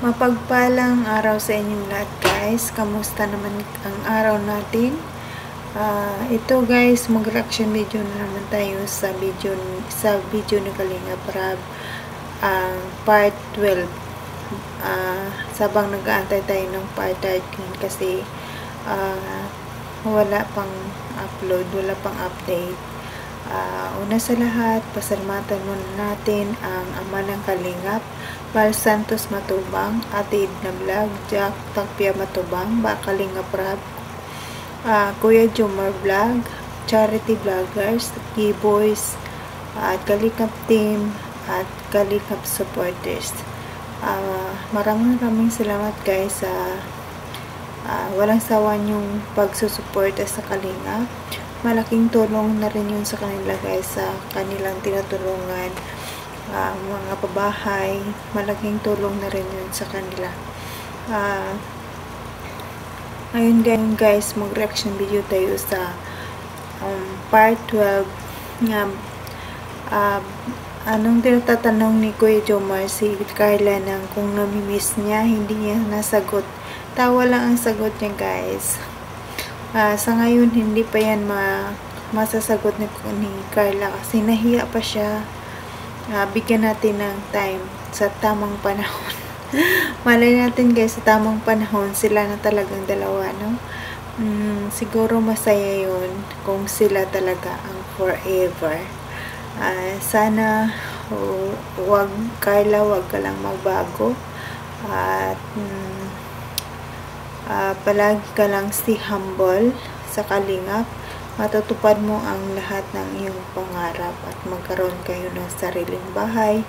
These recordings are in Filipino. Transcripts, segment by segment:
Mapagpalang araw sa inyong lahat guys. Kamusta naman ang araw natin? Ito guys, mag-reaction video na naman tayo sa video ni Kalingap Rab, part 12. Sabang nag-aantay tayo ng part 13 kasi wala pang upload, wala pang update. Una sa lahat, pasalamatan muna natin ang ama ng Kalingap, Val Santos Matubang, Ate Edna Vlog, Jack Takpia Matubang, Kalingap Rab, Kuya Jomar Vlog, Charity Vloggers, G-Boys, at Kalingap Team, at Kalingap Supporters. Maraming salamat guys sa walang sawa yung pagsusuporta sa Kalingap. Malaking tulong na rin yun sa kanila guys, sa kanilang tinutulungan, mga pabahay. Malaking tulong na rin yun sa kanila. Ngayon guys, mag-reaction video tayo sa part 12 nga. Anong tinatanong ni Kuya Jomar si Carla nang kung namimiss niya, hindi niya nasagot. Tawa lang ang sagot niya guys. Sa ngayon hindi pa yan masasagot ni Carla kasi nahiya pa siya. Bigyan natin ng time, sa tamang panahon. Malay natin guys, sa tamang panahon sila na talagang dalawa, no? Siguro masaya yun kung sila talaga ang forever. Sana Carla, wag ka lang magbago at palagi ka lang humble sa Kalingap. Matutupad mo ang lahat ng iyong pangarap at magkaroon kayo ng sariling bahay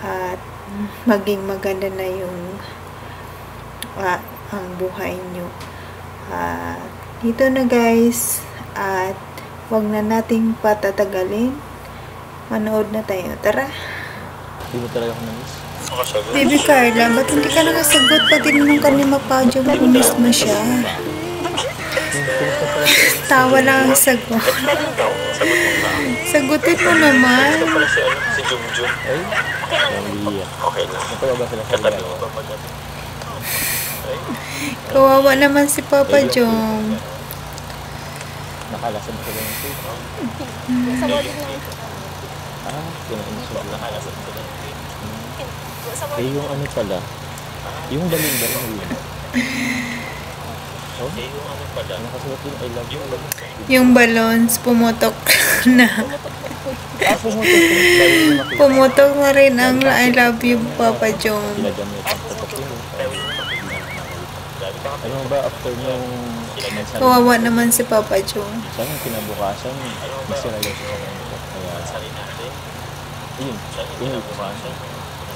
at maging maganda na yung ang buhay nyo. Dito na guys, at wag na nating patatagalin, manood na tayo. Tara. Hindi mo talaga ako namiss. Baby Carla, ba't hindi ka nakasagot? Pati naman kanina pa dyan, miss mo siya. Tawa lang ang sagot. Sagutin mo naman. Si Jumjum. Ay? Okay lang. Napagaba sila sa ligaw. Kawawa naman si Papa Jom. Nakalasad sila yung suka. Kinainsulong. Nakalasad sila. Yung ano pala, yung balon-balon yun. Oh? Yung ano pala, nakasulat yung I love you. Yung balons, pumutok na. Pumutok na rin ang I love you, Papa Jom. Ano ba after yung Kawawa naman si Papa Jom. sana kinabukasan, masira yung suka. Kaya, yun kinabukasan.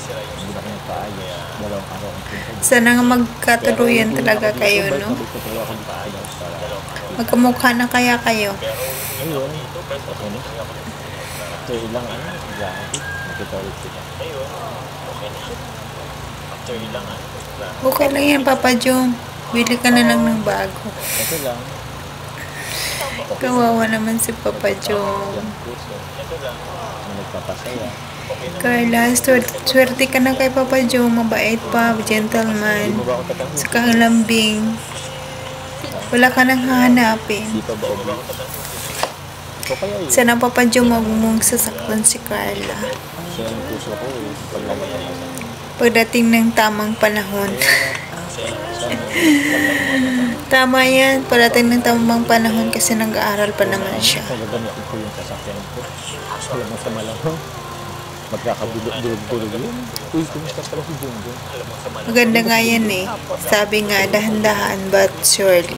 Hindi na kayo paayos. Dalawang araw ang pinto. Sana nga magkatuluyan talaga kayo, no? Magkamukha na kaya kayo. Ayun. Okay na. After ilang ano, grabe. Nakita ulit sila. Ayun. Okay na. After ilang ano, grabe. Okay lang yan, Papa Jom. Bili ka na lang ng bago. Ito lang. Kawawa naman si Papa Jom. Yan puso. Ito lang. Nagpapasaya. Carla, swerte ka na kay Papa Jom. Mabait pa, gentleman. Saka lambing. Wala ka nang hahanapin. Di pa ba obra? Ito kaya yun. Sana Papa Jom wag mong sasaktan si Carla. Siya yung puso ko eh. Pagdating ng tamang panahon. Tama yan. Pagdating ng tamang panahon kasi nag-aaral pa naman siya. Magagamitin ko yung sasakyan ko. Alam mo sa malang. Magkakabulog-bulog yun. Uy, kumusta pala si Jumbo? Maganda nga yan eh. Sabi nga, dahan-dahan but surely.